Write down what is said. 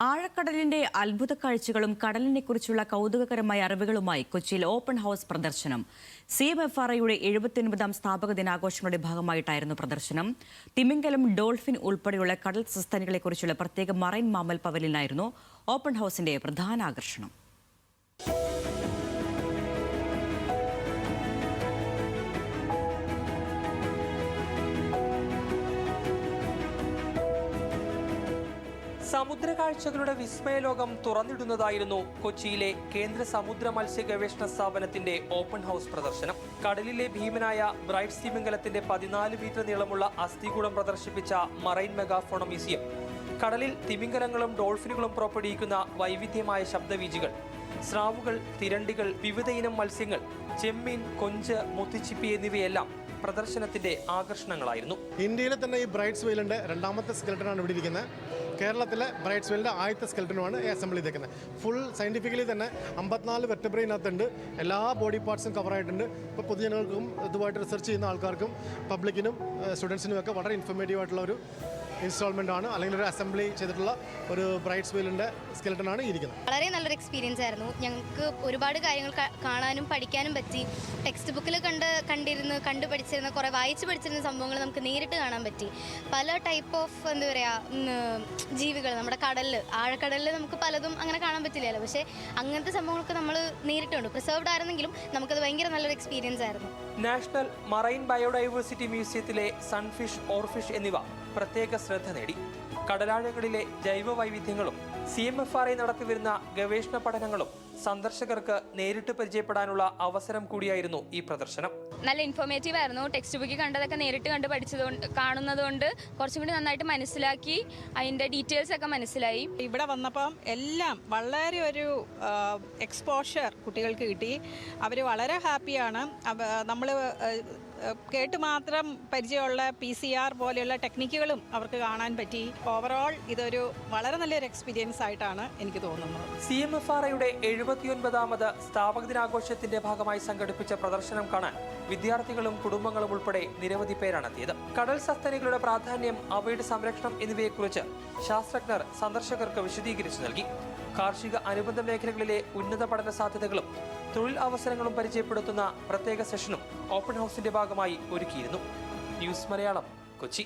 ആഴക്കടലിന്റെ അത്ഭുത കാഴ്ചകളും കടലിനെക്കുറിച്ചുള്ള കൗതുകകരമായ അറിവുകളുമായി കൊച്ചിയിൽ ഓപ്പൺ ഹൗസ് പ്രദർശനം. CMFRIയുടെ 79ാം സ്ഥാപക ദിനാഘോഷങ്ങളുടെ ഭാഗമായിട്ടായിരുന്നു പ്രദർശനം. തിമിംഗലം, ഡോൾഫിൻ ഉൾപ്പെടെയുള്ള കടൽ സസ്തനികളെക്കുറിച്ചുള്ള പ്രത്യേക മറൈൻ മാമൽ പവലിയനായിരുന്നു ഓപ്പൺ ഹൗസിന്റെ പ്രധാന ആകർഷണം. സമുദ്ര കാഴ്ചകളുടെ വിസ്മയലോകം തുറന്നിടുന്നതായിരുന്നു കൊച്ചിയിലെ കേന്ദ്ര സമുദ്ര മത്സ്യ ഗവേഷണ സ്ഥാപനത്തിന്റെ ഓപ്പൺ ഹൗസ് പ്രദർശനം. കടലിലെ ഭീമനായ ബ്രൈറ്റ് തിമിംഗലത്തിന്റെ 14 മീറ്റർ നീളമുള്ള അസ്ഥികൂടം പ്രദർശിപ്പിച്ച മറൈൻ മെഗാഫോണ മ്യൂസിയം, കടലിൽ തിമിംഗലങ്ങളും ഡോൾഫിനുകളും പുറപ്പെടുവിക്കുന്ന വൈവിധ്യമായ ശബ്ദവീചികൾ, സ്രാവുകൾ, തിരണ്ടികൾ, വിവിധ ഇനം മത്സ്യങ്ങൾ, ചെമ്മീൻ, കൊഞ്ച്, മുത്തിച്ചിപ്പി എന്നിവയെല്ലാം പ്രദർശനത്തിന്റെ ആകർഷണങ്ങളായിരുന്നു. ഇന്ത്യയിലെ തന്നെ ഈ ബ്രൈറ്റ്സ് വെയിലിന്റെ രണ്ടാമത്തെ സ്കെൽട്ടനാണ് ഇവിടെ ഇരിക്കുന്നത്. കേരളത്തിലെ ബ്രൈറ്റ്സ് വെയിലിന്റെ ആദ്യത്തെ സ്കെൽട്ടനുമാണ് അസംബിൾ ചെയ്തേക്കുന്നത്. ഫുൾ സയന്റിഫിക്കലി തന്നെ 54 വെർട്ടബ്രയിനകത്തുണ്ട്. എല്ലാ ബോഡി പാർട്സും കവർ ആയിട്ടുണ്ട്. ഇപ്പോൾ പൊതുജനങ്ങൾക്കും ഇതുമായിട്ട് റിസർച്ച് ചെയ്യുന്ന ആൾക്കാർക്കും പബ്ലിക്കിനും സ്റ്റുഡൻസിനും ഒക്കെ വളരെ ഇൻഫോർമേറ്റീവ് ആയിട്ടുള്ള ഒരു ഇൻസ്റ്റാൾമെന്റ് ആണ്, അല്ലെങ്കിൽ ഒരു അസംബ്ലി ചെയ്തിട്ടുള്ള ഒരു ബ്രൈറ്റ്സ് വെയിലിന്റെ സ്കെൽട്ടനാണ് ഇരിക്കുന്നത്. വളരെ നല്ലൊരു എക്സ്പീരിയൻസ് ആയിരുന്നു. ഞങ്ങൾക്ക് ഒരുപാട് കാര്യങ്ങൾ കാണാനും പഠിക്കാനും പറ്റി. ടെക്സ്റ്റ് ബുക്കിൽ കണ്ടു പഠിച്ചിരുന്ന കുറേ വായിച്ച് പഠിച്ചിരുന്ന സംഭവങ്ങൾ നമുക്ക് നേരിട്ട് കാണാൻ പറ്റി. പല ടൈപ്പ് ഓഫ് ജീവികൾ നമ്മുടെ ആഴക്കടലിൽ നമുക്ക് പലതും അങ്ങനെ കാണാൻ പറ്റില്ലല്ലോ. പക്ഷേ അങ്ങനത്തെ സംഭവങ്ങളൊക്കെ നമ്മൾ നേരിട്ടുണ്ട്. പ്രിസർവ്ഡ് ആയിരുന്നെങ്കിലും നമുക്കത് ഭയങ്കര നല്ലൊരു എക്സ്പീരിയൻസ് ആയിരുന്നു. നാഷണൽ മറൈൻ ബയോഡൈവേഴ്സിറ്റി മ്യൂസിയത്തിലെ സൺഫിഷ്, ഓർഫിഷ് എന്നിവ പ്രത്യേക ശ്രദ്ധ നേടി. കടലാഴങ്ങളിലെ ജൈവ വൈവിധ്യങ്ങളും CMFRI നടത്തിവരുന്ന ഗവേഷണ പഠനങ്ങളും സന്ദർശകർക്ക് നേരിട്ട് പരിചയപ്പെടാനുള്ള അവസരം കൂടിയായിരുന്നു ഈ പ്രദർശനം. നല്ല ഇൻഫോർമേറ്റീവ് ആയിരുന്നു. ടെക്സ്റ്റ് ബുക്കിൽ കണ്ടതൊക്കെ നേരിട്ട് കണ്ട് കാണുന്നതുകൊണ്ട് കുറച്ചും കൂടി നന്നായിട്ട് മനസ്സിലാക്കി, അതിൻ്റെ ഡീറ്റെയിൽസ് ഒക്കെ മനസ്സിലായി. ഇവിടെ വന്നപ്പം എല്ലാം വളരെ ഒരു എക്സ്പോഷർ കുട്ടികൾക്ക് കിട്ടി. അവർ വളരെ ഹാപ്പിയാണ്. നമ്മൾ കേട്ട് മാത്രം പരിചയമുള്ള PCR പോലെയുള്ള ടെക്നിക്കുകളും അവർക്ക് കാണാൻ പറ്റി. ഓവറോൾ ഇതൊരു വളരെ നല്ലൊരു എക്സ്പീരിയൻസ് ആയിട്ടാണ് എനിക്ക് തോന്നുന്നത്. CMFRIയുടെ 79ാമത് സ്ഥാപക ദിനാഘോഷത്തിന്റെ ഭാഗമായി സംഘടിപ്പിച്ച പ്രദർശനം കാണാൻ വിദ്യാർത്ഥികളും കുടുംബങ്ങളും ഉൾപ്പെടെ നിരവധി പേരാണ് എത്തിയത്. കടൽ സസ്തനികളുടെ പ്രാധാന്യം, അവയുടെ സംരക്ഷണം എന്നിവയെക്കുറിച്ച് ശാസ്ത്രജ്ഞർ സന്ദർശകർക്ക് വിശദീകരിച്ചു നൽകി. കാർഷിക അനുബന്ധ മേഖലകളിലെ ഉന്നത പഠന സാധ്യതകളും തൊഴിൽ അവസരങ്ങളും പരിചയപ്പെടുത്തുന്ന പ്രത്യേക സെഷനും ഓപ്പൺ ഹൗസിന്റെ ഭാഗമായി ഒരുക്കിയിരുന്നു. ന്യൂസ് മലയാളം, കൊച്ചി.